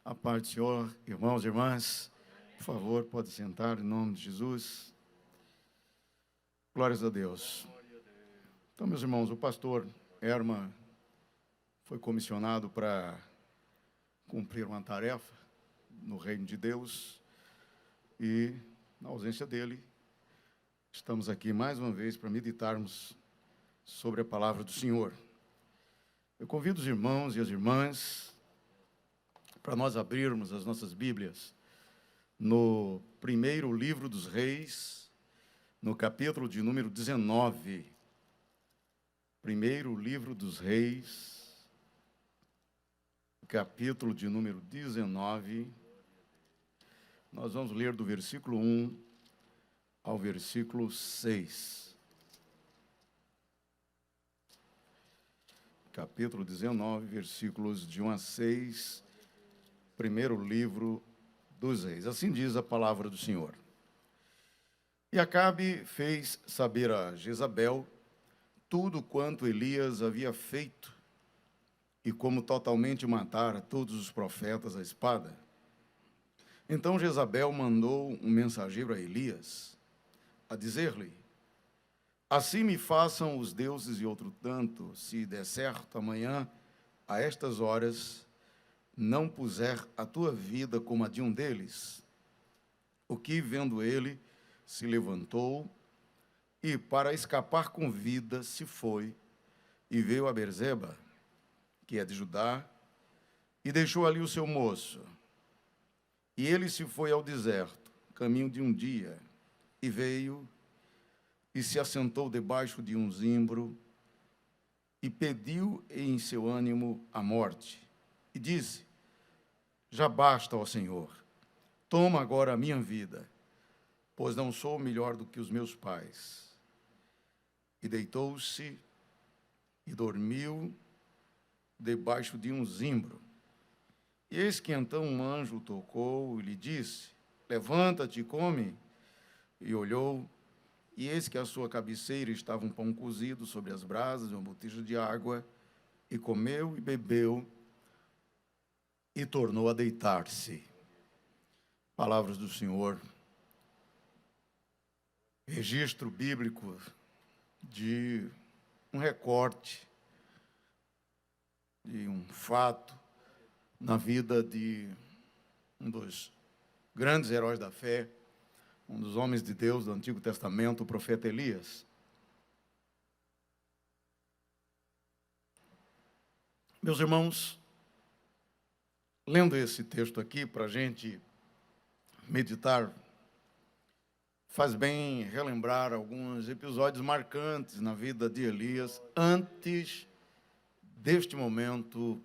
A paz do Senhor, irmãos e irmãs, por favor, pode sentar em nome de Jesus. Glórias a Deus. Então, meus irmãos, o pastor Herman foi comissionado para cumprir uma tarefa no reino de Deus e, na ausência dele, estamos aqui mais uma vez para meditarmos sobre a palavra do Senhor. Eu convido os irmãos e as irmãs para nós abrirmos as nossas Bíblias no primeiro livro dos Reis, no capítulo de número 19. Primeiro livro dos Reis, capítulo de número 19. Nós vamos ler do versículo 1 ao versículo 6. Capítulo 19, versículos de 1 a 6. Primeiro livro dos Reis. Assim diz a palavra do Senhor. E Acabe fez saber a Jezabel tudo quanto Elias havia feito e como totalmente matara todos os profetas à espada. Então Jezabel mandou um mensageiro a Elias, a dizer-lhe: assim me façam os deuses e outro tanto, se der certo amanhã, a estas horas, não puser a tua vida como a de um deles. O que, vendo ele, se levantou e, para escapar com vida, se foi e veio a Berzeba, que é de Judá, e deixou ali o seu moço. E ele se foi ao deserto, caminho de um dia, e veio e se assentou debaixo de um zimbro e pediu em seu ânimo a morte. E disse: já basta, ó Senhor, toma agora a minha vida, pois não sou melhor do que os meus pais. E deitou-se e dormiu debaixo de um zimbro. E eis que então um anjo tocou e lhe disse: levanta-te e come. E olhou, e eis que à sua cabeceira estava um pão cozido sobre as brasas e uma botija de água, e comeu e bebeu, e tornou a deitar-se. Palavras do Senhor. Registro bíblico de um recorte, de um fato na vida de um dos grandes heróis da fé, um dos homens de Deus do Antigo Testamento, o profeta Elias. Meus irmãos, lendo esse texto aqui para a gente meditar, faz bem relembrar alguns episódios marcantes na vida de Elias antes deste momento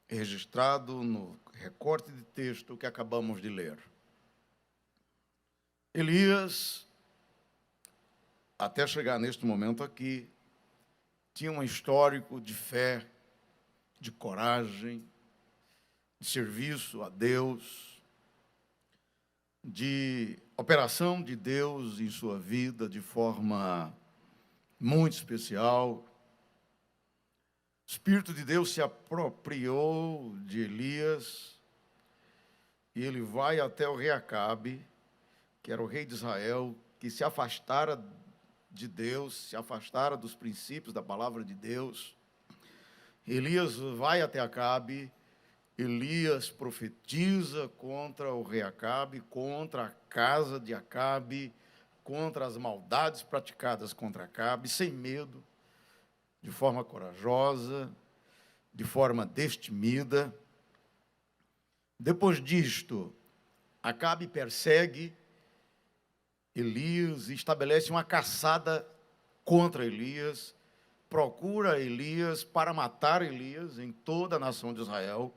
registrado no recorte de texto que acabamos de ler. Elias, até chegar neste momento aqui, tinha um histórico de fé, de coragem, de serviço a Deus, de operação de Deus em sua vida de forma muito especial. O Espírito de Deus se apropriou de Elias e ele vai até o rei Acabe, que era o rei de Israel, que se afastara de Deus, se afastara dos princípios da palavra de Deus. Elias vai até Acabe. Elias profetiza contra o rei Acabe, contra a casa de Acabe, contra as maldades praticadas contra Acabe, sem medo, de forma corajosa, de forma destemida. Depois disto, Acabe persegue Elias e estabelece uma caçada contra Elias, procura Elias para matar Elias em toda a nação de Israel.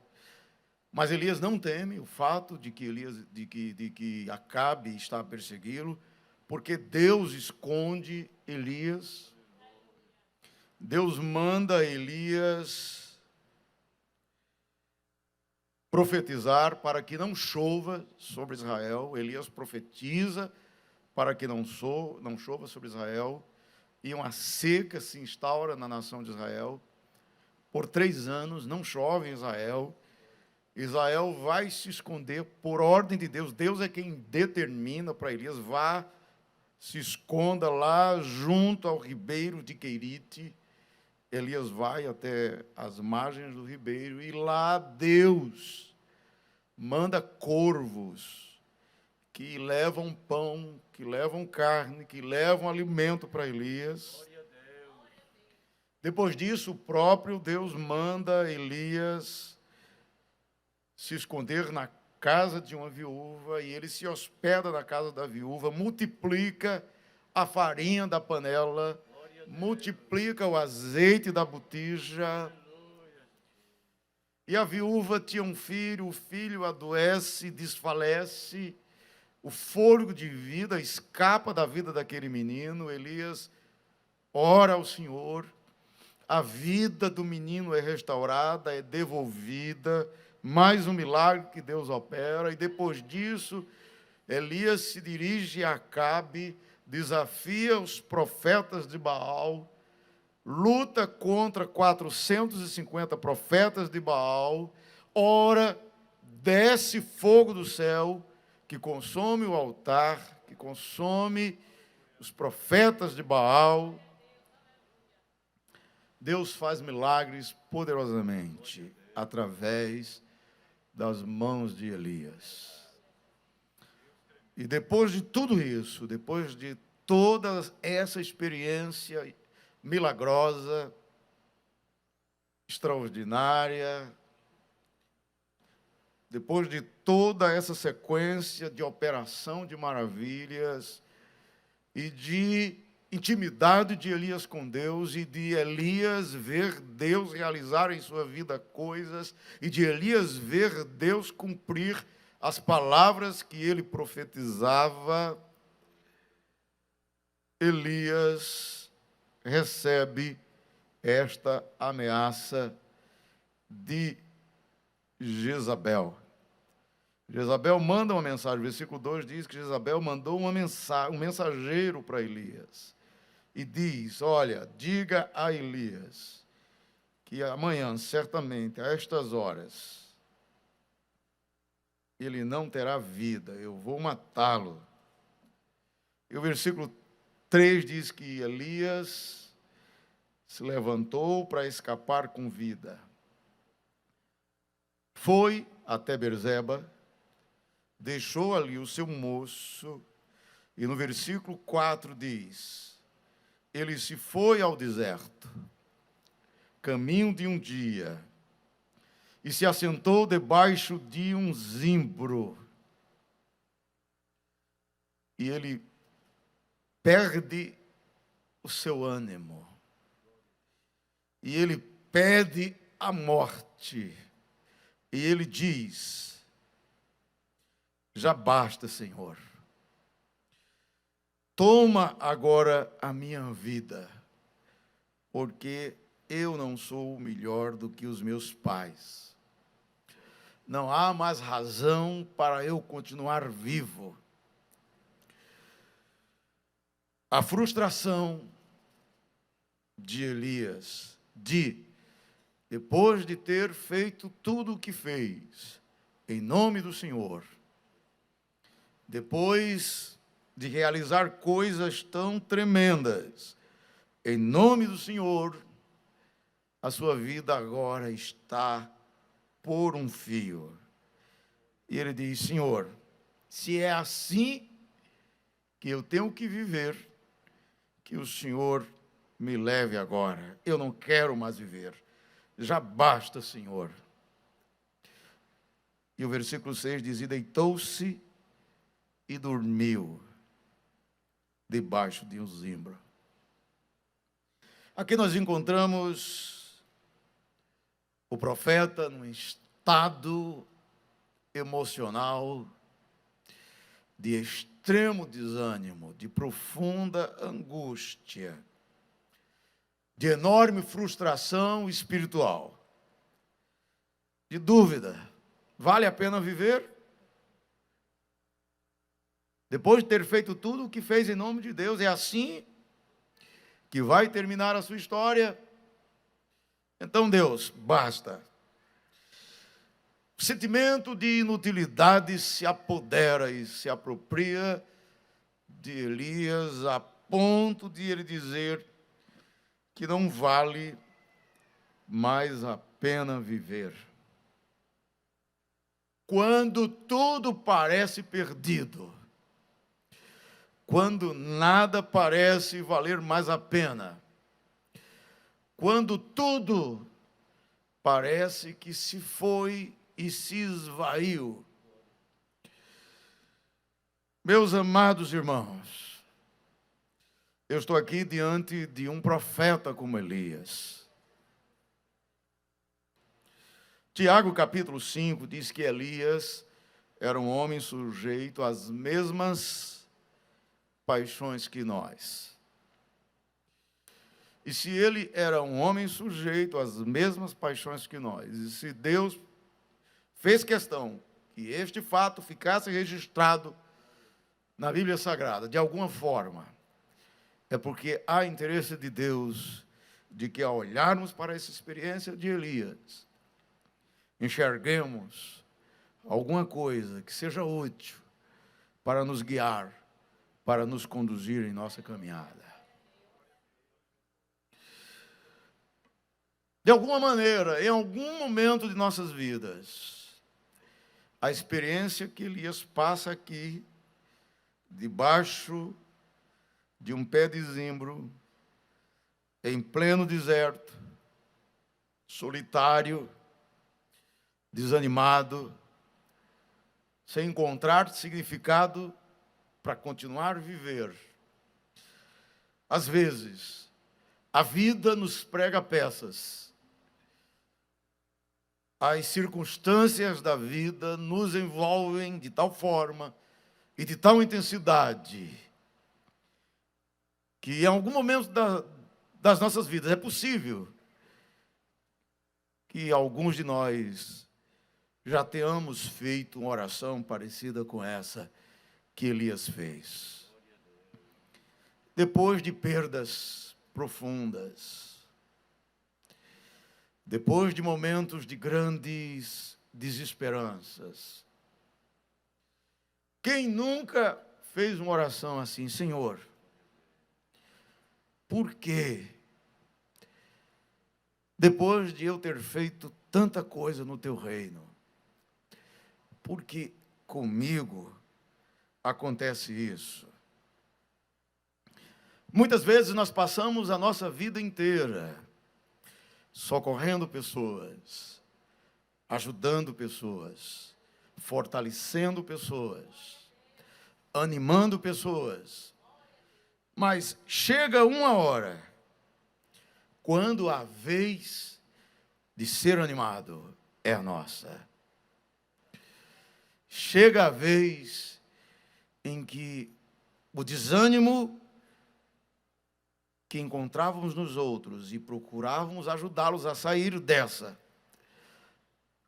Mas Elias não teme o fato de que Acabe está a persegui-lo, porque Deus esconde Elias. Deus manda Elias profetizar para que não chova sobre Israel. Elias profetiza para que não chova sobre Israel. E uma seca se instaura na nação de Israel. Por 3 anos não chove em Israel. Israel vai se esconder por ordem de Deus. Deus é quem determina para Elias: vá, se esconda lá junto ao ribeiro de Querite. Elias vai até as margens do ribeiro e lá Deus manda corvos que levam pão, que levam carne, que levam alimento para Elias. Depois disso, o próprio Deus manda Elias se esconder na casa de uma viúva, e ele se hospeda na casa da viúva, multiplica a farinha da panela, multiplica o azeite da botija. E a viúva tinha um filho, o filho adoece, desfalece, o fôlego de vida escapa da vida daquele menino. Elias ora ao Senhor, a vida do menino é restaurada, é devolvida, mais um milagre que Deus opera. E depois disso, Elias se dirige a Acabe, desafia os profetas de Baal, luta contra 450 profetas de Baal, ora, desce fogo do céu, que consome o altar, que consome os profetas de Baal. Deus faz milagres poderosamente através das mãos de Elias. E depois de tudo isso, depois de toda essa experiência milagrosa, extraordinária, depois de toda essa sequência de operação de maravilhas e de intimidade de Elias com Deus, e de Elias ver Deus realizar em sua vida coisas, e de Elias ver Deus cumprir as palavras que ele profetizava, Elias recebe esta ameaça de Jezabel. Jezabel manda uma mensagem, o versículo 2 diz que Jezabel mandou um mensageiro para Elias, e diz: olha, diga a Elias que amanhã, certamente, a estas horas, ele não terá vida, eu vou matá-lo. E o versículo 3 diz que Elias se levantou para escapar com vida. Foi até Berzeba, deixou ali o seu moço, e no versículo 4 diz: ele se foi ao deserto, caminho de um dia, e se assentou debaixo de um zimbro. E ele perde o seu ânimo. E ele pede a morte. E ele diz: já basta, Senhor. Toma agora a minha vida, porque eu não sou melhor do que os meus pais. Não há mais razão para eu continuar vivo. A frustração de Elias, depois de ter feito tudo o que fez, em nome do Senhor, depois de realizar coisas tão tremendas, em nome do Senhor, a sua vida agora está por um fio. E ele diz: Senhor, se é assim que eu tenho que viver, que o Senhor me leve agora. Eu não quero mais viver. Já basta, Senhor. E o versículo 6 diz: e deitou-se e dormiu debaixo de um zimbro. Aqui nós encontramos o profeta num estado emocional de extremo desânimo, de profunda angústia, de enorme frustração espiritual, de dúvida: vale a pena viver? Depois de ter feito tudo o que fez em nome de Deus, é assim que vai terminar a sua história? Então, Deus, basta. O sentimento de inutilidade se apodera e se apropria de Elias a ponto de ele dizer que não vale mais a pena viver. Quando tudo parece perdido, quando nada parece valer mais a pena, quando tudo parece que se foi e se esvaiu. Meus amados irmãos, eu estou aqui diante de um profeta como Elias. Tiago capítulo 5 diz que Elias era um homem sujeito às mesmas paixões que nós. E se ele era um homem sujeito às mesmas paixões que nós, e se Deus fez questão que este fato ficasse registrado na Bíblia Sagrada, de alguma forma, é porque há interesse de Deus de que, ao olharmos para essa experiência de Elias, enxerguemos alguma coisa que seja útil para nos guiar, para nos conduzir em nossa caminhada. De alguma maneira, em algum momento de nossas vidas, a experiência que Elias passa aqui, debaixo de um pé de zimbro, em pleno deserto, solitário, desanimado, sem encontrar significado para continuar a viver. Às vezes, a vida nos prega peças. As circunstâncias da vida nos envolvem de tal forma e de tal intensidade que em algum momento das nossas vidas é possível que alguns de nós já tenhamos feito uma oração parecida com essa que Elias fez. Depois de perdas profundas, depois de momentos de grandes desesperanças, quem nunca fez uma oração assim: Senhor, por quê? Depois de eu ter feito tanta coisa no teu reino, por que comigo acontece isso? Muitas vezes nós passamos a nossa vida inteira socorrendo pessoas, ajudando pessoas, fortalecendo pessoas, animando pessoas. Mas chega uma hora, quando a vez de ser animado é a nossa. Chega a vez em que o desânimo que encontrávamos nos outros e procurávamos ajudá-los a sair dessa,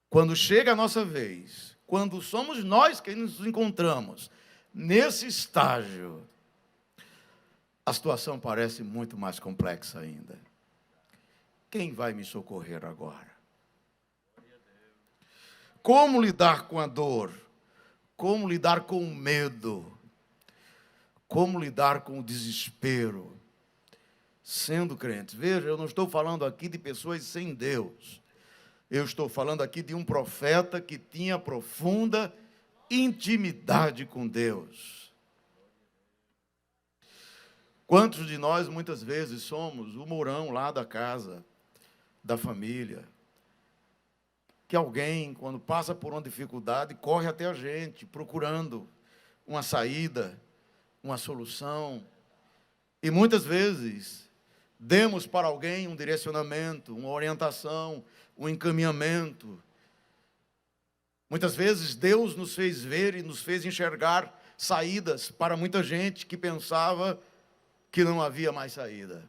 quando chega a nossa vez, quando somos nós que nos encontramos nesse estágio, a situação parece muito mais complexa ainda. Quem vai me socorrer agora? Como lidar com a dor? Como lidar com o medo? Como lidar com o desespero? Sendo crente. Veja, eu não estou falando aqui de pessoas sem Deus. Eu estou falando aqui de um profeta que tinha profunda intimidade com Deus. Quantos de nós, muitas vezes, somos o Mourão lá da casa, da família, que alguém, quando passa por uma dificuldade, corre até a gente, procurando uma saída, uma solução. E muitas vezes demos para alguém um direcionamento, uma orientação, um encaminhamento. Muitas vezes Deus nos fez ver e nos fez enxergar saídas para muita gente que pensava que não havia mais saída.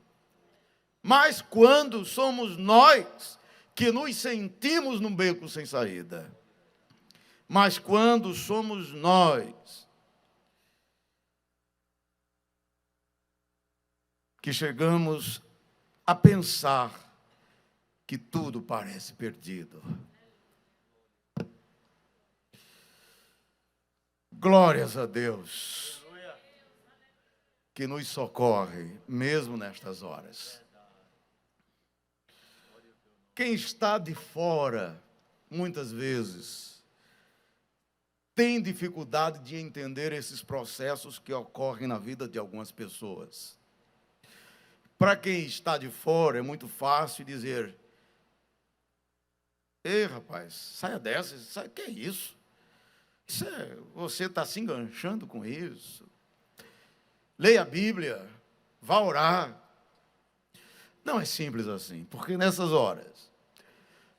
Mas quando somos nós que nos sentimos num beco sem saída, mas quando somos nós que chegamos a pensar que tudo parece perdido, Glórias a Deus, que nos socorre, mesmo nestas horas. Quem está de fora, muitas vezes, tem dificuldade de entender esses processos que ocorrem na vida de algumas pessoas. Para quem está de fora, é muito fácil dizer: ei, rapaz, saia dessa, saia, que é isso? Você está se enganchando com isso. Leia a Bíblia, vá orar. Não é simples assim, porque nessas horas,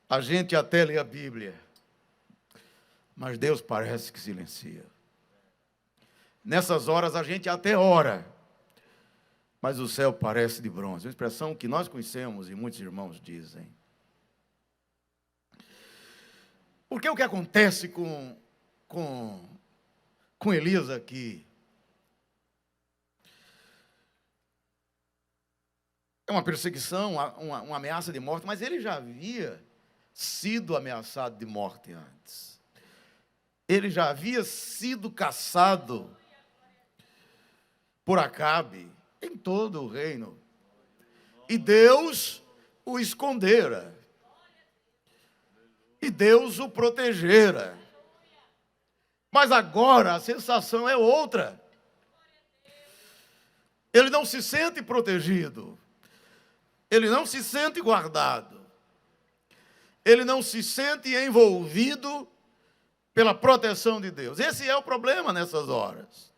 a gente até lê a Bíblia, mas Deus parece que silencia. Nessas horas, a gente até ora, mas o céu parece de bronze. Uma expressão que nós conhecemos e muitos irmãos dizem. Porque o que acontece com Elias aqui é uma perseguição, uma ameaça de morte, mas ele já havia sido ameaçado de morte antes. Ele já havia sido caçado por Acabe em todo o reino. E Deus o escondera. E Deus o protegera. Mas agora a sensação é outra. Ele não se sente protegido. Ele não se sente guardado. Ele não se sente envolvido pela proteção de Deus. Esse é o problema nessas horas.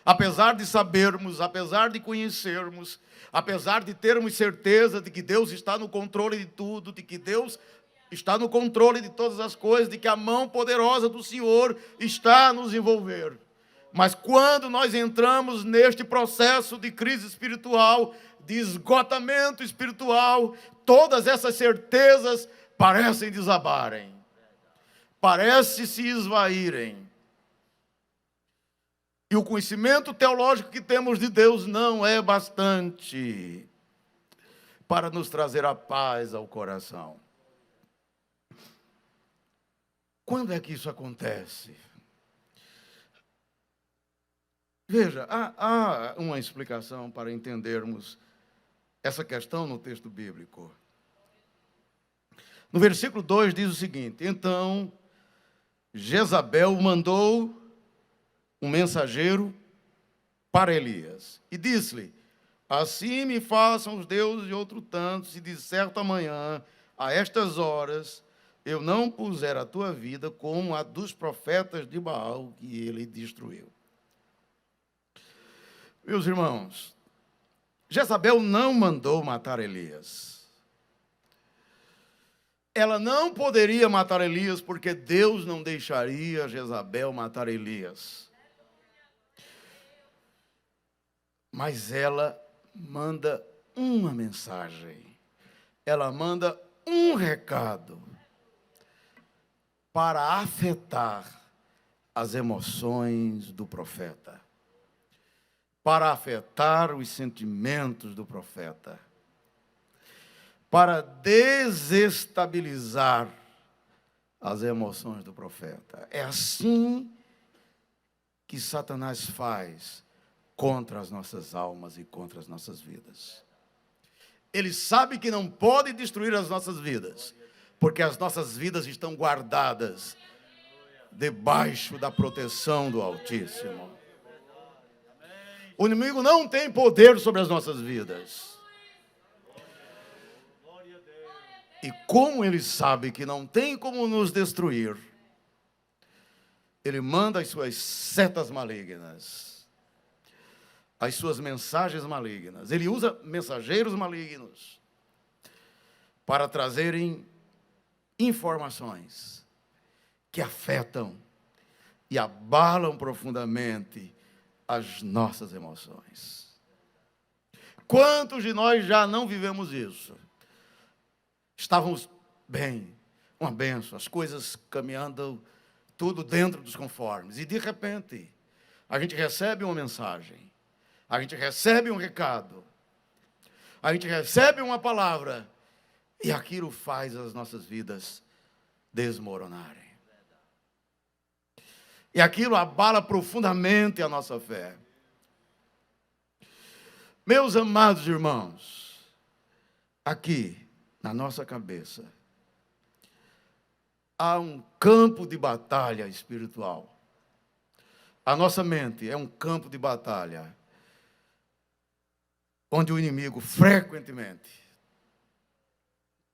Apesar de sabermos, apesar de conhecermos, apesar de termos certeza de que Deus está no controle de tudo, de que Deus está no controle de todas as coisas, de que a mão poderosa do Senhor está a nos envolver. Mas quando nós entramos neste processo de crise espiritual, de esgotamento espiritual, todas essas certezas parecem desabarem, parecem se esvaírem. E o conhecimento teológico que temos de Deus não é bastante para nos trazer a paz ao coração. Quando é que isso acontece? Veja, há uma explicação para entendermos essa questão no texto bíblico. No versículo 2 diz o seguinte: então Jezabel mandou um mensageiro para Elias e disse-lhe: assim me façam os deuses de outro tanto, se de certo amanhã, a estas horas, eu não puser a tua vida como a dos profetas de Baal que ele destruiu. Meus irmãos, Jezabel não mandou matar Elias. Ela não poderia matar Elias porque Deus não deixaria Jezabel matar Elias. Mas ela manda uma mensagem. Ela manda um recado para afetar as emoções do profeta, para afetar os sentimentos do profeta, para desestabilizar as emoções do profeta. É assim que Satanás faz contra as nossas almas e contra as nossas vidas. Ele sabe que não pode destruir as nossas vidas, porque as nossas vidas estão guardadas debaixo da proteção do Altíssimo. O inimigo não tem poder sobre as nossas vidas. E como ele sabe que não tem como nos destruir, ele manda as suas setas malignas, as suas mensagens malignas. Ele usa mensageiros malignos para trazerem informações que afetam e abalam profundamente as nossas emoções. Quantos de nós já não vivemos isso? Estávamos bem, uma bênção, as coisas caminhando tudo dentro dos conformes. E de repente, a gente recebe uma mensagem, a gente recebe um recado, a gente recebe uma palavra, e aquilo faz as nossas vidas desmoronarem. E aquilo abala profundamente a nossa fé. Meus amados irmãos, aqui, na nossa cabeça, há um campo de batalha espiritual. A nossa mente é um campo de batalha, onde o inimigo frequentemente,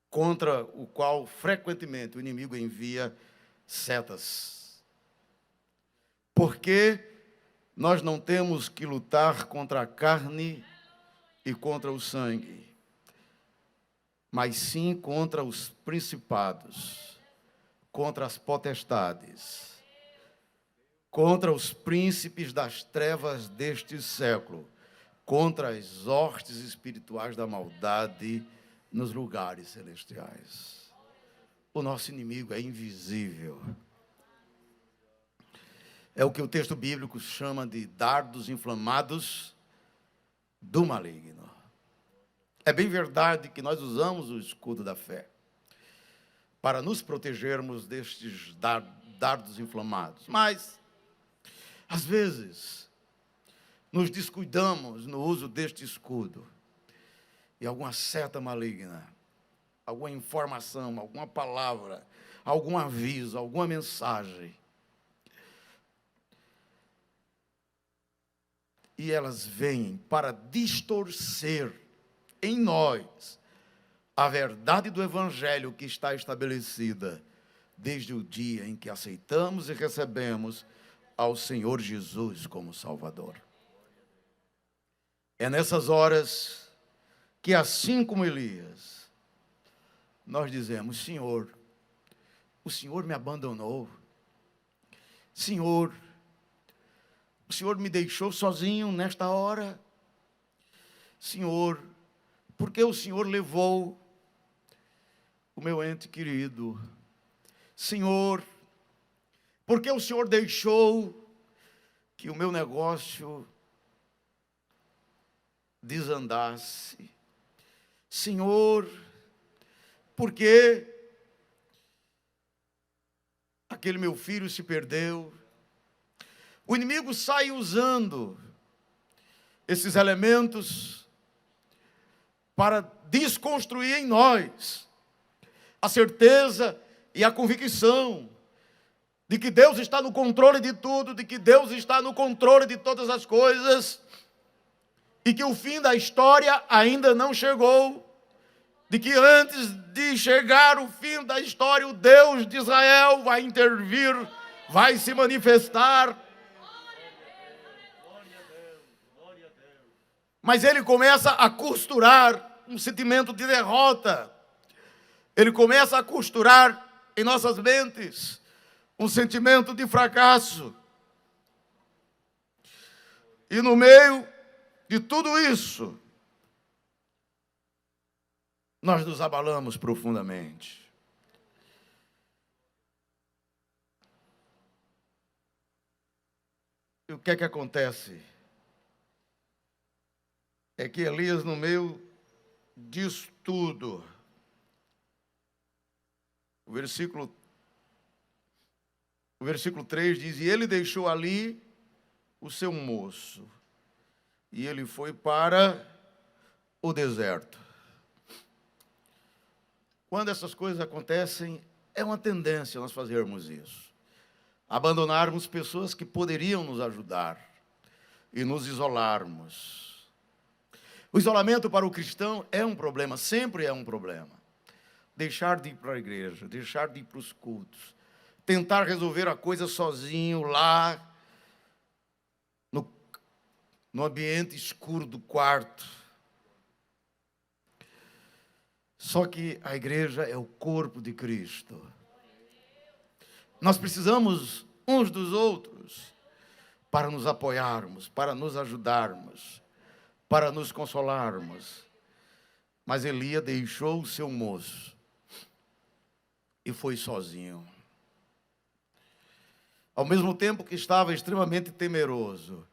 contra o qual frequentemente o inimigo envia setas. Porque nós não temos que lutar contra a carne e contra o sangue, mas sim contra os principados, contra as potestades, contra os príncipes das trevas deste século, contra as hostes espirituais da maldade nos lugares celestiais. O nosso inimigo é invisível. É o que o texto bíblico chama de dardos inflamados do maligno. É bem verdade que nós usamos o escudo da fé para nos protegermos destes dardos inflamados, mas às vezes nos descuidamos no uso deste escudo e alguma seta maligna, alguma informação, alguma palavra, algum aviso, alguma mensagem, e elas vêm para distorcer em nós a verdade do Evangelho que está estabelecida desde o dia em que aceitamos e recebemos ao Senhor Jesus como Salvador. É nessas horas que, assim como Elias, nós dizemos: Senhor, o Senhor me abandonou. Senhor, o Senhor me deixou sozinho nesta hora. Senhor, porque o Senhor levou o meu ente querido. Senhor, porque o Senhor deixou que o meu negócio desandasse. Senhor, porque aquele meu filho se perdeu. O inimigo sai usando esses elementos para desconstruir em nós a certeza e a convicção de que Deus está no controle de tudo, de que Deus está no controle de todas as coisas, e que o fim da história ainda não chegou, de que antes de chegar o fim da história, o Deus de Israel vai intervir, vai se manifestar. Mas ele começa a costurar um sentimento de derrota. Ele começa a costurar em nossas mentes um sentimento de fracasso. E no meio de tudo isso, nós nos abalamos profundamente. E o que é que acontece? É que Elias, no meio disso tudo, o versículo 3 diz: e ele deixou ali o seu moço, e ele foi para o deserto. Quando essas coisas acontecem, é uma tendência nós fazermos isso. Abandonarmos pessoas que poderiam nos ajudar e nos isolarmos. O isolamento para o cristão é um problema, sempre é um problema. Deixar de ir para a igreja, deixar de ir para os cultos, tentar resolver a coisa sozinho lá, no ambiente escuro do quarto. Só que a igreja é o corpo de Cristo. Nós precisamos uns dos outros para nos apoiarmos, para nos ajudarmos, para nos consolarmos. Mas Elias deixou o seu moço e foi sozinho. Ao mesmo tempo que estava extremamente temeroso,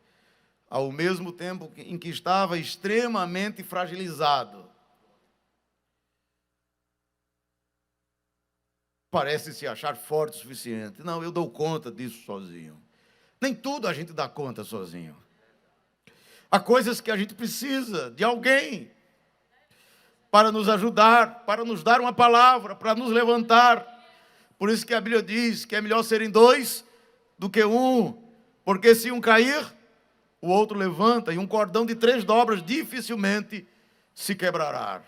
ao mesmo tempo em que estava extremamente fragilizado, parece se achar forte o suficiente. Não, eu dou conta disso sozinho. Nem tudo a gente dá conta sozinho. Há coisas que a gente precisa de alguém para nos ajudar, para nos dar uma palavra, para nos levantar. Por isso que a Bíblia diz que é melhor serem dois do que um, porque se um cair, o outro levanta, e um cordão de 3 dobras dificilmente se quebrará.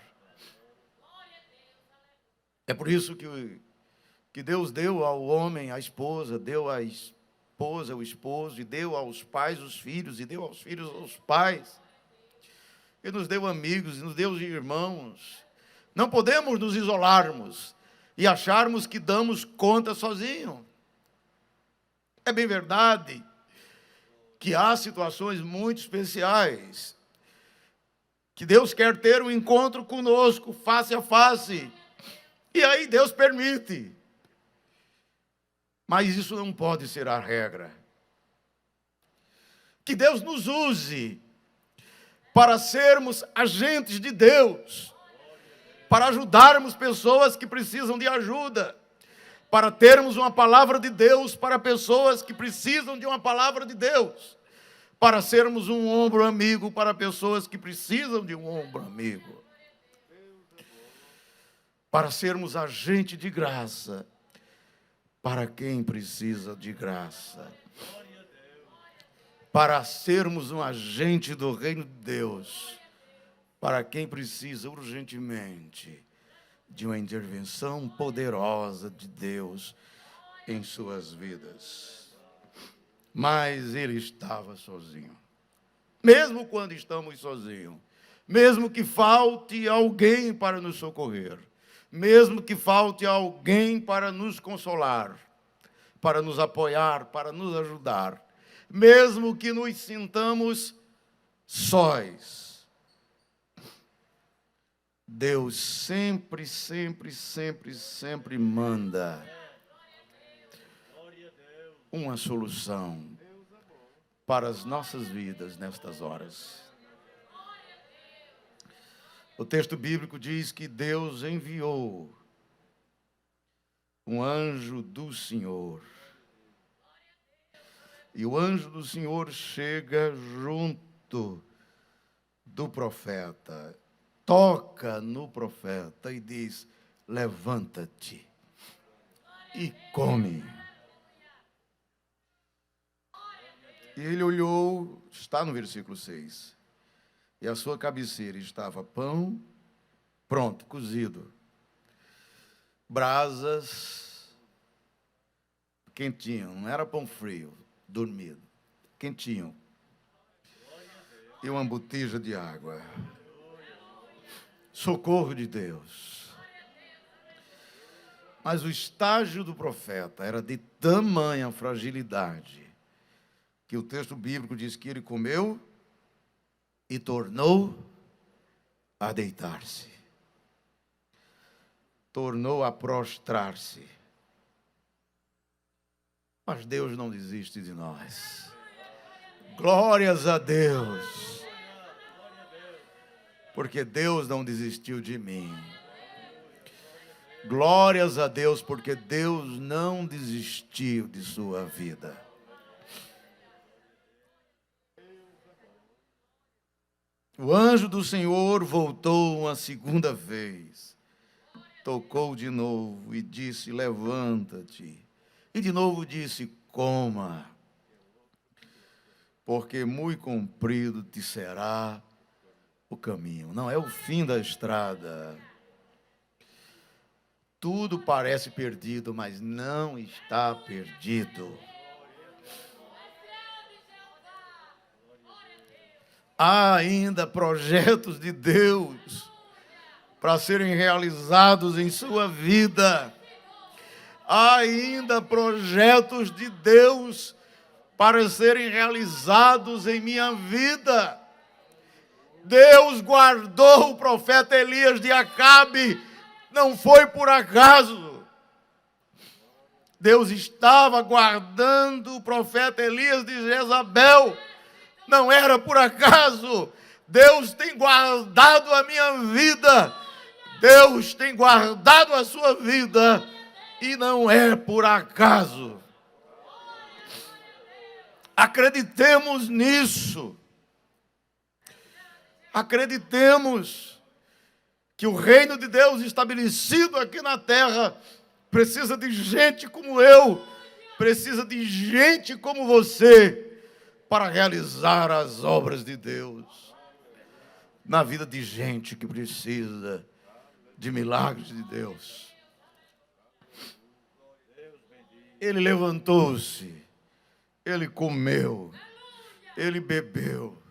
É por isso que Deus deu ao homem a esposa, deu à esposa o esposo, e deu aos pais os filhos, e deu aos filhos os pais. E nos deu amigos, e nos deu irmãos. Não podemos nos isolarmos e acharmos que damos conta sozinho. É bem verdade que há situações muito especiais, que Deus quer ter um encontro conosco, face a face, e aí Deus permite. Mas isso não pode ser a regra. Que Deus nos use para sermos agentes de Deus, para ajudarmos pessoas que precisam de ajuda, para termos uma palavra de Deus para pessoas que precisam de uma palavra de Deus, para sermos um ombro amigo para pessoas que precisam de um ombro amigo, para sermos agente de graça para quem precisa de graça, para sermos um agente do reino de Deus para quem precisa urgentemente de uma intervenção poderosa de Deus em suas vidas. Mas ele estava sozinho. Mesmo quando estamos sozinhos, mesmo que falte alguém para nos socorrer, mesmo que falte alguém para nos consolar, para nos apoiar, para nos ajudar, mesmo que nos sintamos sós, Deus sempre, sempre, sempre, sempre manda uma solução para as nossas vidas nestas horas. O texto bíblico diz que Deus enviou um anjo do Senhor. E o anjo do Senhor chega junto do profeta, toca no profeta e diz: levanta-te e come. E ele olhou, está no versículo 6, e a sua cabeceira estava pão, pronto, cozido, brasas, quentinho, não era pão frio, dormido, quentinho, e uma botija de água. Socorro de Deus. Mas o estágio do profeta era de tamanha fragilidade que o texto bíblico diz que ele comeu e tornou a deitar-se. Tornou a prostrar-se. Mas Deus não desiste de nós. Glórias a Deus. Porque Deus não desistiu de mim. Glórias a Deus, porque Deus não desistiu de sua vida. O anjo do Senhor voltou uma segunda vez, tocou de novo e disse: levanta-te. E de novo disse: coma, porque muito comprido te será o caminho. Não é o fim da estrada. Tudo parece perdido, mas não está perdido. Há ainda projetos de Deus para serem realizados em sua vida. Há ainda projetos de Deus para serem realizados em minha vida. Deus guardou o profeta Elias de Acabe, não foi por acaso. Deus estava guardando o profeta Elias de Jezabel, não era por acaso. Deus tem guardado a minha vida, Deus tem guardado a sua vida, e não é por acaso. Acreditemos nisso. Acreditemos que o reino de Deus estabelecido aqui na terra precisa de gente como eu, precisa de gente como você para realizar as obras de Deus na vida de gente que precisa de milagres de Deus. Ele levantou-se, ele comeu, ele bebeu,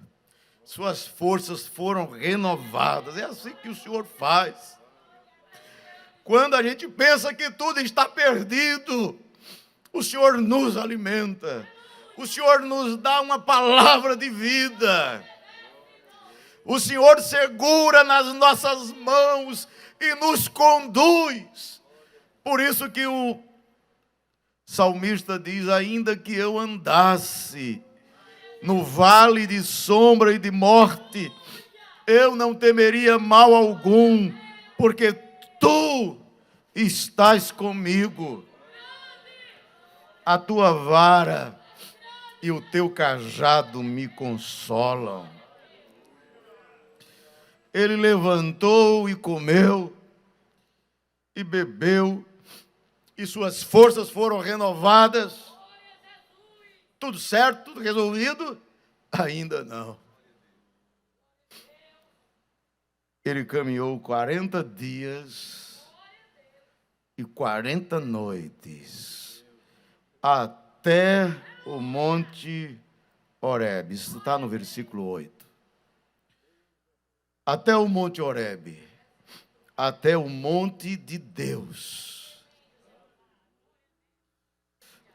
suas forças foram renovadas. É assim que o Senhor faz. Quando a gente pensa que tudo está perdido, o Senhor nos alimenta, o Senhor nos dá uma palavra de vida, o Senhor segura nas nossas mãos e nos conduz. Por isso que o salmista diz: ainda que eu andasse no vale de sombra e de morte, eu não temeria mal algum, porque tu estás comigo. A tua vara e o teu cajado me consolam. Ele levantou e comeu e bebeu, e suas forças foram renovadas. Tudo certo, tudo resolvido? Ainda não. Ele caminhou 40 dias e 40 noites até o Monte Horebe. Isso está no versículo 8. Até o Monte Horebe, até o monte de Deus.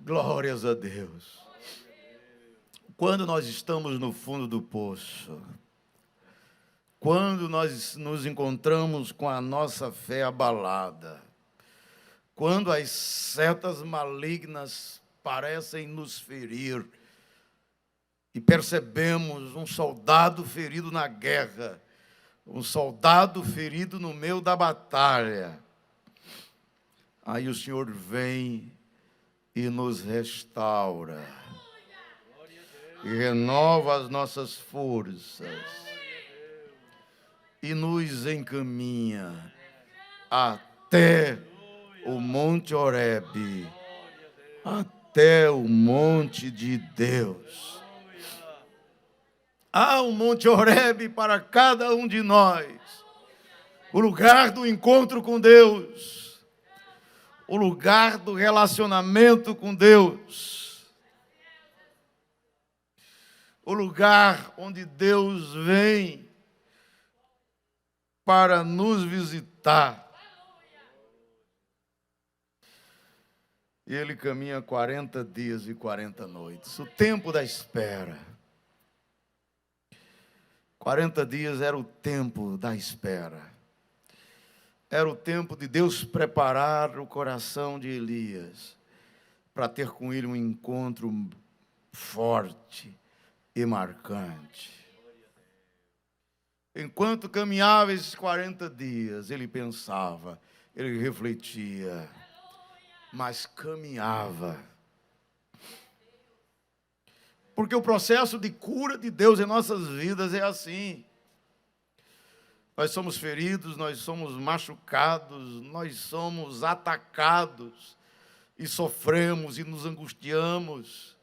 Glórias a Deus. Quando nós estamos no fundo do poço, quando nós nos encontramos com a nossa fé abalada, quando as setas malignas parecem nos ferir, e percebemos um soldado ferido na guerra, um soldado ferido no meio da batalha, aí o Senhor vem e nos restaura, e renova as nossas forças, e nos encaminha até o Monte Horebe, até o monte de Deus. Há um Monte Horebe para cada um de nós, o lugar do encontro com Deus, o lugar do relacionamento com Deus, o lugar onde Deus vem para nos visitar. E ele caminha 40 dias e 40 noites, o tempo da espera. 40 dias era o tempo da espera. Era o tempo de Deus preparar o coração de Elias para ter com ele um encontro forte e marcante. Enquanto caminhava esses 40 dias, ele pensava, ele refletia, mas caminhava. Porque o processo de cura de Deus em nossas vidas é assim. Nós somos feridos, nós somos machucados, nós somos atacados e sofremos e nos angustiamos.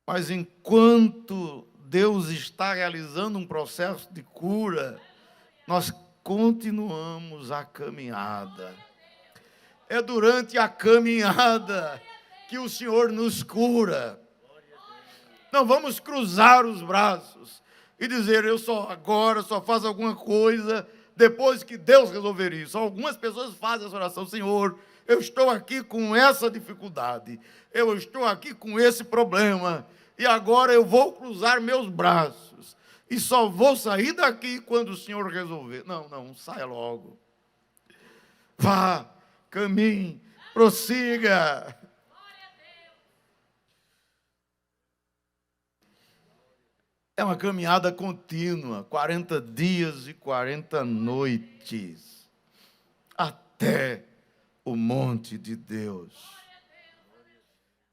Mas enquanto Deus está realizando um processo de cura, nós continuamos a caminhada. É durante a caminhada que o Senhor nos cura. Não vamos cruzar os braços e dizer, eu só faço alguma coisa depois que Deus resolver isso. Algumas pessoas fazem essa oração: Senhor, eu estou aqui com essa dificuldade, eu estou aqui com esse problema, e agora eu vou cruzar meus braços, e só vou sair daqui quando o Senhor resolver. Não, saia logo. Vá, caminhe, prossiga. É uma caminhada contínua, 40 dias e 40 noites, até o monte de Deus.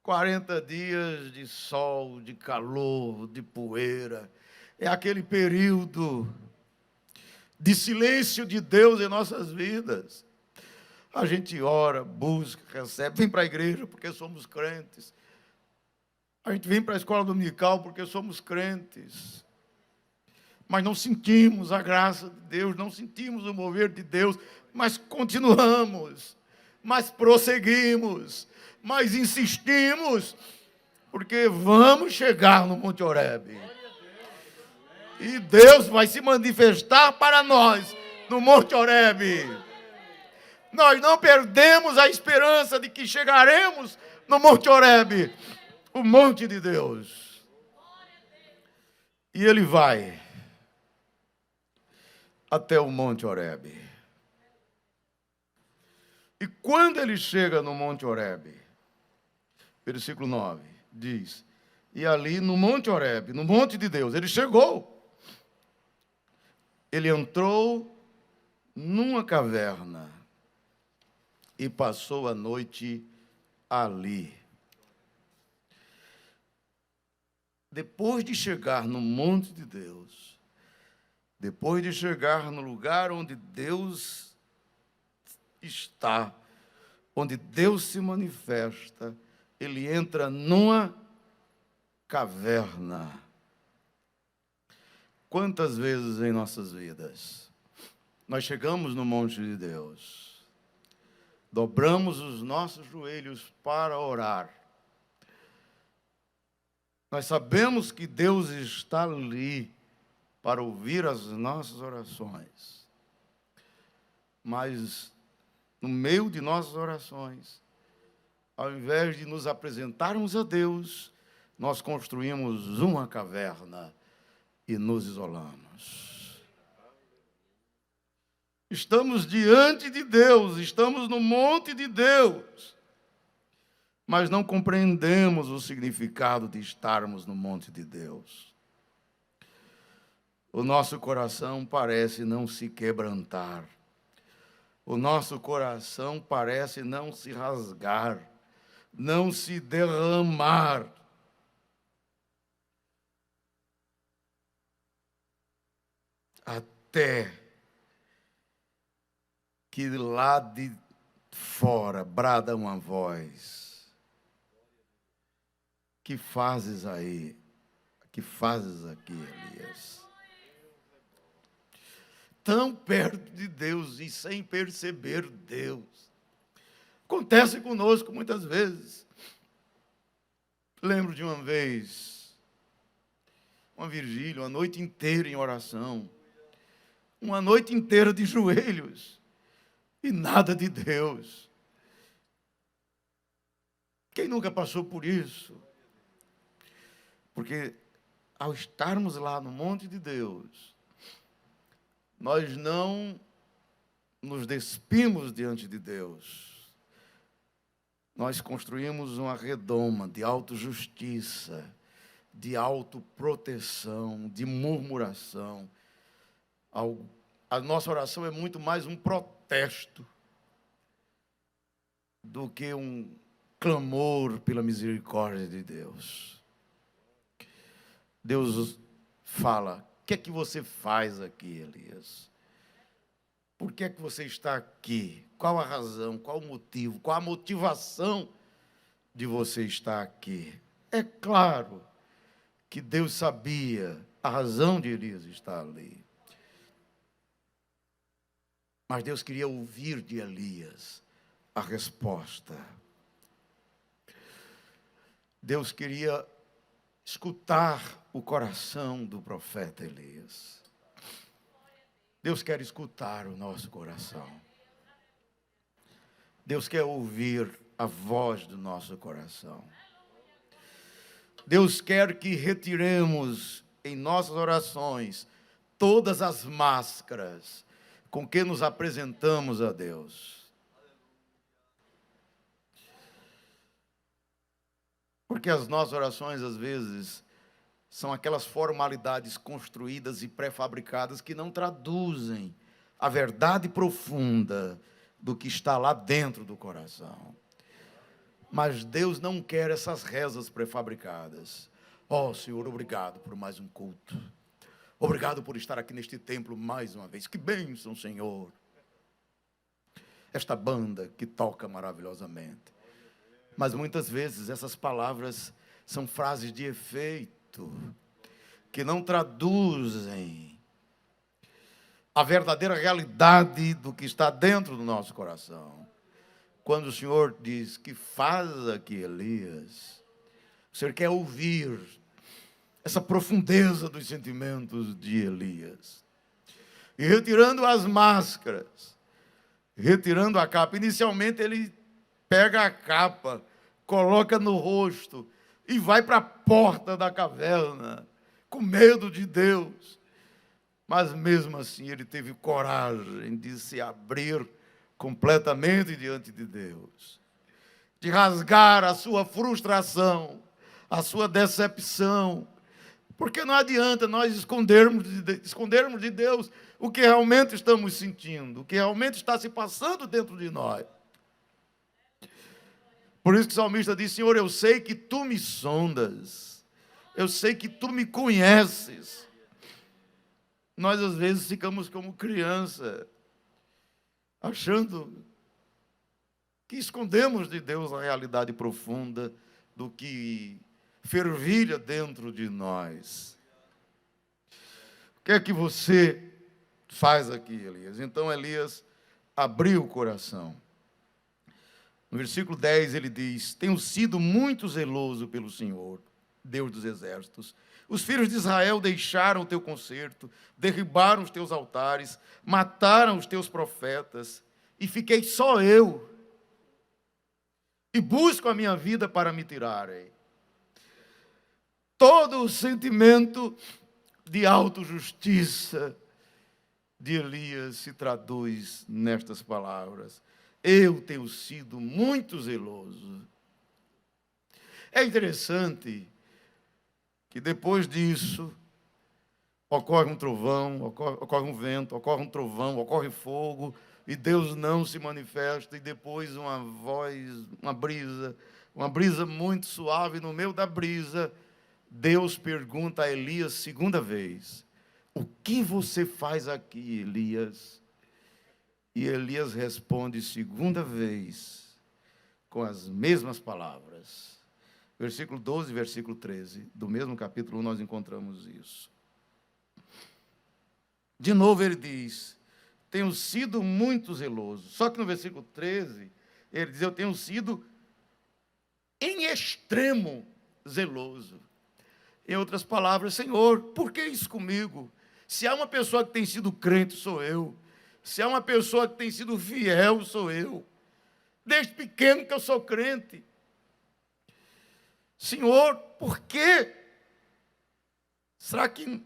40 dias de sol, de calor, de poeira. É aquele período de silêncio de Deus em nossas vidas. A gente ora, busca, recebe, vem para a igreja porque somos crentes. A gente vem para a escola dominical porque somos crentes. Mas não sentimos a graça de Deus, não sentimos o mover de Deus, mas continuamos, mas prosseguimos, mas insistimos, porque vamos chegar no Monte Horebe. E Deus vai se manifestar para nós no Monte Horebe. Nós não perdemos a esperança de que chegaremos no Monte Horebe, o monte de Deus. E ele vai até o Monte Horebe. E quando ele chega no Monte Horebe, versículo 9, diz, e ali no Monte Horebe, no monte de Deus, ele chegou. Ele entrou numa caverna e passou a noite ali. Depois de chegar no monte de Deus, depois de chegar no lugar onde Deus está, onde Deus se manifesta, ele entra numa caverna. Quantas vezes em nossas vidas nós chegamos no monte de Deus, dobramos os nossos joelhos para orar, nós sabemos que Deus está ali para ouvir as nossas orações, mas no meio de nossas orações, ao invés de nos apresentarmos a Deus, nós construímos uma caverna e nos isolamos. Estamos diante de Deus, estamos no monte de Deus, mas não compreendemos o significado de estarmos no monte de Deus. O nosso coração parece não se quebrantar. O nosso coração parece não se rasgar, não se derramar. Até que lá de fora brada uma voz. Que fazes aí? Que fazes aqui, Elias? Tão perto de Deus e sem perceber Deus. Acontece conosco muitas vezes. Lembro de uma vez, uma vigília, uma noite inteira em oração, uma noite inteira de joelhos, e nada de Deus. Quem nunca passou por isso? Porque ao estarmos lá no monte de Deus, nós não nos despimos diante de Deus. Nós construímos uma redoma de autojustiça, de autoproteção, de murmuração. A nossa oração é muito mais um protesto do que um clamor pela misericórdia de Deus. Deus fala, o que é que você faz aqui, Elias? Por que é que você está aqui? Qual a razão, qual o motivo, qual a motivação de você estar aqui? É claro que Deus sabia a razão de Elias estar ali. Mas Deus queria ouvir de Elias a resposta. Deus queria escutar o coração do profeta Elias. Deus quer escutar o nosso coração. Deus quer ouvir a voz do nosso coração. Deus quer que retiremos em nossas orações todas as máscaras com que nos apresentamos a Deus. Porque as nossas orações, às vezes, são aquelas formalidades construídas e pré-fabricadas que não traduzem a verdade profunda do que está lá dentro do coração. Mas Deus não quer essas rezas prefabricadas. Ó Senhor, obrigado por mais um culto. Obrigado por estar aqui neste templo mais uma vez. Que bênção, Senhor. Esta banda que toca maravilhosamente. Mas muitas vezes essas palavras são frases de efeito, que não traduzem a verdadeira realidade do que está dentro do nosso coração. Quando o Senhor diz que faz aqui Elias, o Senhor quer ouvir essa profundeza dos sentimentos de Elias. E retirando as máscaras, retirando a capa, inicialmente ele pega a capa, coloca no rosto e vai para a porta da caverna, com medo de Deus. Mas mesmo assim ele teve coragem de se abrir completamente diante de Deus, de rasgar a sua frustração, a sua decepção, porque não adianta nós escondermos de Deus o que realmente estamos sentindo, o que realmente está se passando dentro de nós. Por isso que o salmista diz: Senhor, eu sei que Tu me sondas, eu sei que Tu me conheces. Nós às vezes ficamos como criança, achando que escondemos de Deus a realidade profunda do que fervilha dentro de nós. O que é que você faz aqui, Elias? Então Elias abriu o coração. No versículo 10 ele diz: tenho sido muito zeloso pelo Senhor, Deus dos exércitos. Os filhos de Israel deixaram o teu concerto, derribaram os teus altares, mataram os teus profetas, e fiquei só eu, e busco a minha vida para me tirarem. Todo o sentimento de autojustiça de Elias se traduz nestas palavras: eu tenho sido muito zeloso. É interessante que depois disso ocorre um trovão, ocorre um vento, ocorre um trovão, ocorre fogo, e Deus não se manifesta, e depois uma voz, uma brisa muito suave. No meio da brisa, Deus pergunta a Elias segunda vez: o que você faz aqui, Elias? E Elias responde segunda vez com as mesmas palavras. Versículo 12 e versículo 13, do mesmo capítulo 1, nós encontramos isso. De novo ele diz: tenho sido muito zeloso. Só que no versículo 13, ele diz: eu tenho sido em extremo zeloso. Em outras palavras: Senhor, por que isso comigo? Se há uma pessoa que tem sido crente, sou eu. Se há uma pessoa que tem sido fiel, sou eu. Desde pequeno que eu sou crente. Senhor, por quê? Será que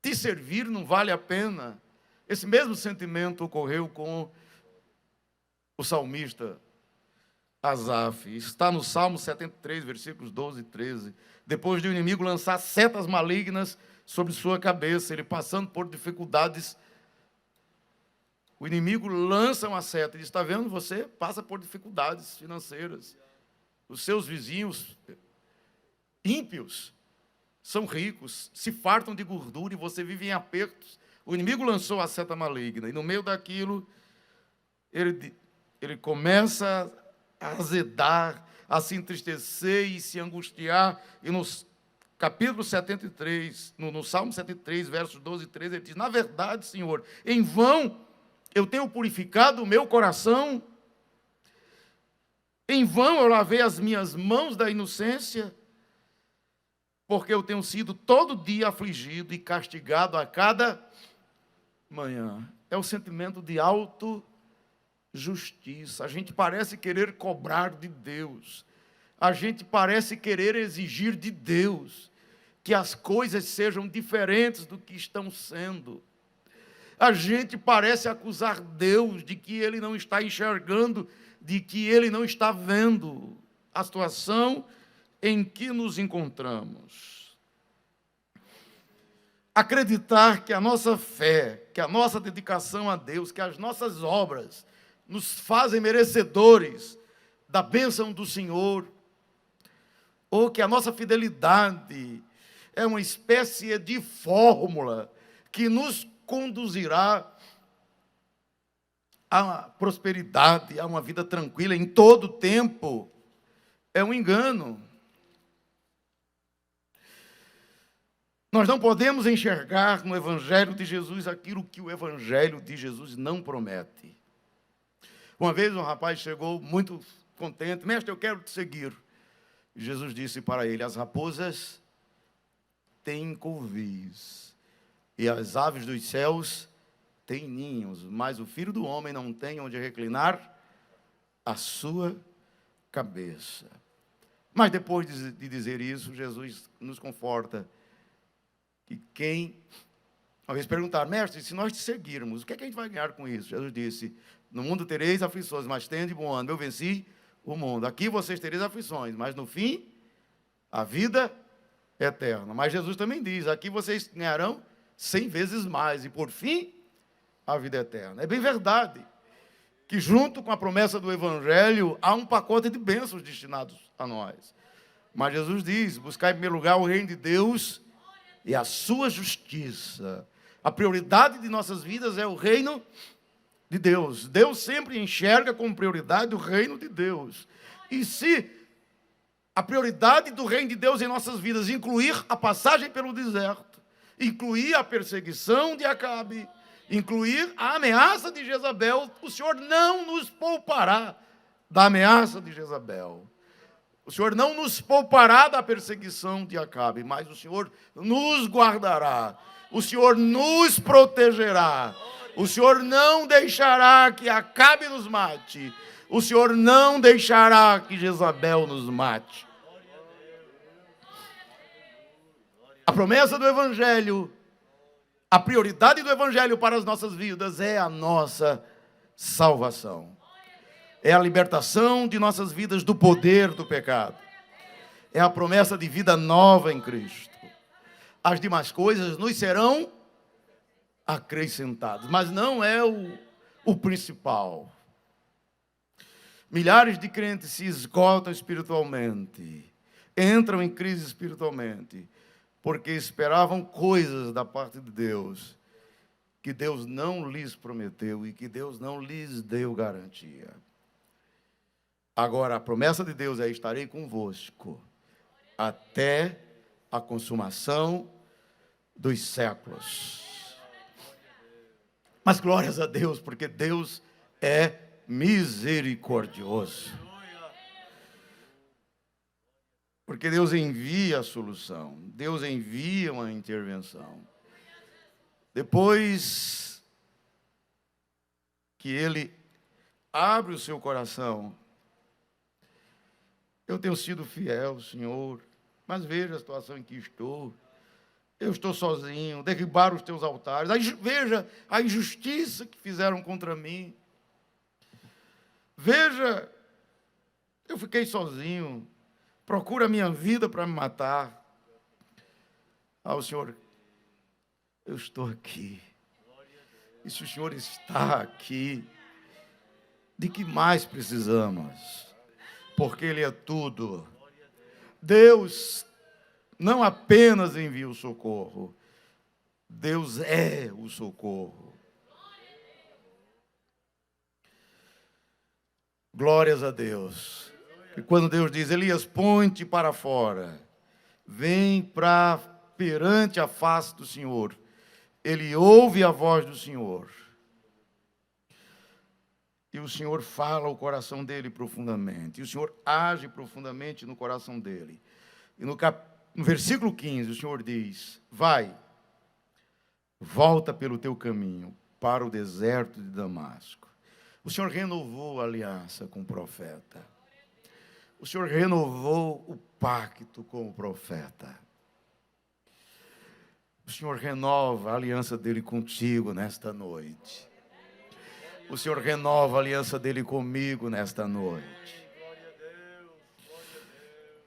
te servir não vale a pena? Esse mesmo sentimento ocorreu com o salmista Asaf. Está no Salmo 73, versículos 12 e 13. Depois de o inimigo lançar setas malignas sobre sua cabeça, ele passando por dificuldades, o inimigo lança uma seta e diz: está vendo, você passa por dificuldades financeiras. Os seus vizinhos ímpios são ricos, se fartam de gordura e você vive em apertos. O inimigo lançou a seta maligna, e no meio daquilo, ele começa a azedar, a se entristecer e se angustiar. E no capítulo 73, no Salmo 73, versos 12 e 13, ele diz: na verdade, Senhor, em vão eu tenho purificado o meu coração, em vão eu lavei as minhas mãos da inocência, porque eu tenho sido todo dia afligido e castigado a cada manhã. É o sentimento de autojustiça. A gente parece querer cobrar de Deus. A gente parece querer exigir de Deus que as coisas sejam diferentes do que estão sendo. A gente parece acusar Deus de que Ele não está enxergando, de que Ele não está vendo a situação em que nos encontramos. Acreditar que a nossa fé, que a nossa dedicação a Deus, que as nossas obras nos fazem merecedores da bênção do Senhor, ou que a nossa fidelidade é uma espécie de fórmula que nos conduzirá à prosperidade, a uma vida tranquila em todo o tempo, é um engano. Nós não podemos enxergar no Evangelho de Jesus aquilo que o Evangelho de Jesus não promete. Uma vez um rapaz chegou muito contente: mestre, eu quero te seguir. E Jesus disse para ele: as raposas têm covis, e as aves dos céus têm ninhos, mas o Filho do Homem não tem onde reclinar a sua cabeça. Mas depois de dizer isso, Jesus nos conforta que quem, uma vez perguntaram: mestre, se nós te seguirmos, o que é que a gente vai ganhar com isso? Jesus disse: no mundo tereis aflições, mas tende bom ânimo, eu venci o mundo. Aqui vocês tereis aflições, mas no fim, a vida eterna. Mas Jesus também diz: aqui vocês ganharão 100 vezes mais, e por fim, a vida eterna. É bem verdade que junto com a promessa do Evangelho, há um pacote de bênçãos destinados a nós. Mas Jesus diz: buscar em primeiro lugar o reino de Deus e a sua justiça. A prioridade de nossas vidas é o reino de Deus. Deus sempre enxerga como prioridade o reino de Deus. E se a prioridade do reino de Deus em nossas vidas incluir a passagem pelo deserto, incluir a perseguição de Acabe, incluir a ameaça de Jezabel, o Senhor não nos poupará da ameaça de Jezabel. O Senhor não nos poupará da perseguição de Acabe, mas o Senhor nos guardará. O Senhor nos protegerá. O Senhor não deixará que Acabe nos mate. O Senhor não deixará que Jezabel nos mate. A promessa do Evangelho, a prioridade do Evangelho para as nossas vidas é a nossa salvação. É a libertação de nossas vidas do poder do pecado. É a promessa de vida nova em Cristo. As demais coisas nos serão acrescentadas, mas não é o principal. Milhares de crentes se esgotam espiritualmente, entram em crise espiritualmente, porque esperavam coisas da parte de Deus que Deus não lhes prometeu e que Deus não lhes deu garantia. Agora, a promessa de Deus é: estarei convosco até a consumação dos séculos. Mas glórias a Deus, porque Deus é misericordioso. Porque Deus envia a solução, Deus envia uma intervenção. Depois que Ele abre o seu coração: eu tenho sido fiel, Senhor, mas veja a situação em que estou. Eu estou sozinho, derribaram os teus altares. Veja a injustiça que fizeram contra mim. Veja, eu fiquei sozinho. Procura a minha vida para me matar. O Senhor: eu estou aqui. E se o Senhor está aqui, de que mais precisamos? Porque Ele é tudo. Deus não apenas envia o socorro, Deus é o socorro. Glórias a Deus. E quando Deus diz: Elias, põe-te para fora, vem para perante a face do Senhor, ele ouve a voz do Senhor. E o Senhor fala ao coração dele profundamente. E o Senhor age profundamente no coração dele. E no versículo 15, o Senhor diz: vai, volta pelo teu caminho para o deserto de Damasco. O Senhor renovou a aliança com o profeta. O Senhor renovou o pacto com o profeta. O Senhor renova a aliança dele contigo nesta noite. O Senhor renova a aliança dele comigo nesta noite.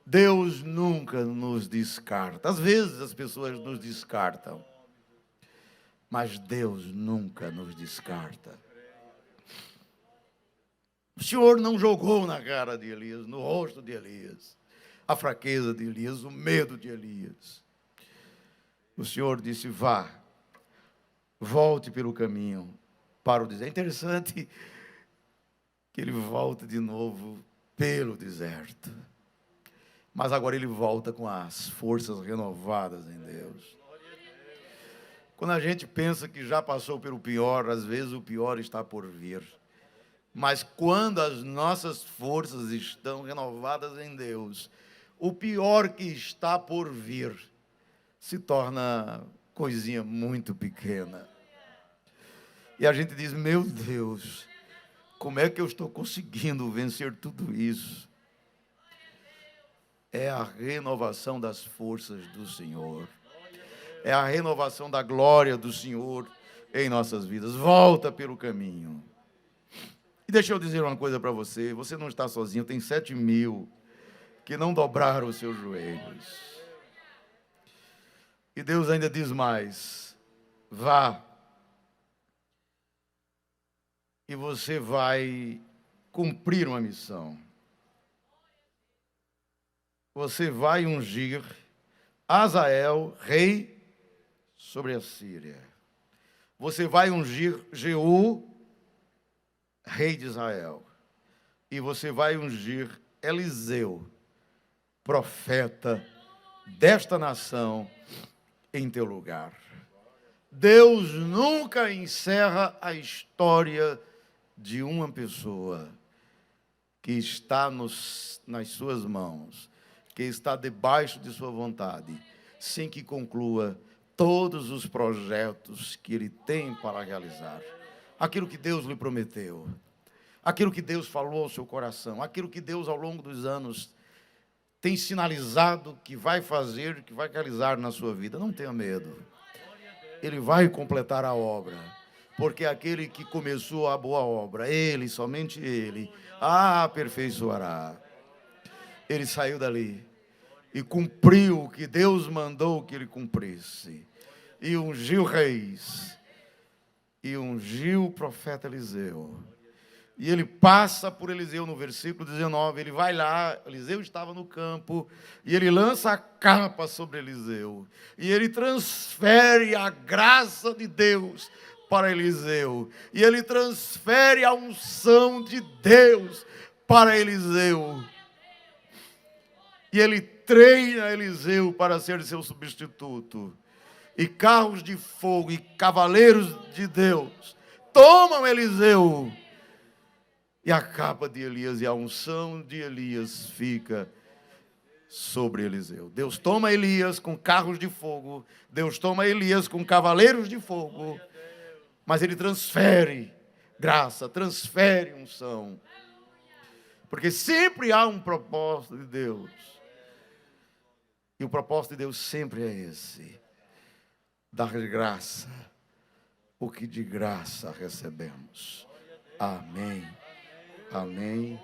Deus nunca nos descarta. Às vezes as pessoas nos descartam, mas Deus nunca nos descarta. O Senhor não jogou na cara de Elias, no rosto de Elias, a fraqueza de Elias, o medo de Elias. O Senhor disse: vá, volte pelo caminho para o deserto. É interessante que ele volta de novo pelo deserto. Mas agora ele volta com as forças renovadas em Deus. Quando a gente pensa que já passou pelo pior, às vezes o pior está por vir. Mas quando as nossas forças estão renovadas em Deus, o pior que está por vir se torna coisinha muito pequena. E a gente diz: meu Deus, como é que eu estou conseguindo vencer tudo isso? É a renovação das forças do Senhor. É a renovação da glória do Senhor em nossas vidas. Volta pelo caminho. E deixa eu dizer uma coisa para você. Você não está sozinho. Tem 7.000 que não dobraram os seus joelhos. E Deus ainda diz mais: vá. E você vai cumprir uma missão. Você vai ungir Azael, rei sobre a Síria. Você vai ungir Jeú, rei de Israel. E você vai ungir Eliseu, profeta desta nação, em teu lugar. Deus nunca encerra a história de uma pessoa que está nas suas mãos, que está debaixo de sua vontade, sem que conclua todos os projetos que ele tem para realizar. Aquilo que Deus lhe prometeu, aquilo que Deus falou ao seu coração, aquilo que Deus ao longo dos anos tem sinalizado que vai fazer, que vai realizar na sua vida. Não tenha medo. Ele vai completar a obra, porque aquele que começou a boa obra, ele, somente ele, a aperfeiçoará. Ele saiu dali e cumpriu o que Deus mandou que ele cumprisse, e ungiu reis, e ungiu o profeta Eliseu. E ele passa por Eliseu no versículo 19, ele vai lá, Eliseu estava no campo, e ele lança a capa sobre Eliseu, e ele transfere a graça de Deus para Eliseu, e ele transfere a unção de Deus para Eliseu, e ele treina Eliseu para ser seu substituto, e carros de fogo e cavaleiros de Deus tomam Eliseu, e a capa de Elias e a unção de Elias fica sobre Eliseu. Deus toma Elias com carros de fogo, Deus toma Elias com cavaleiros de fogo, mas ele transfere graça, transfere unção, porque sempre há um propósito de Deus, e o propósito de Deus sempre é esse: dar graça o que de graça recebemos. Amém. Amém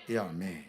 e amém.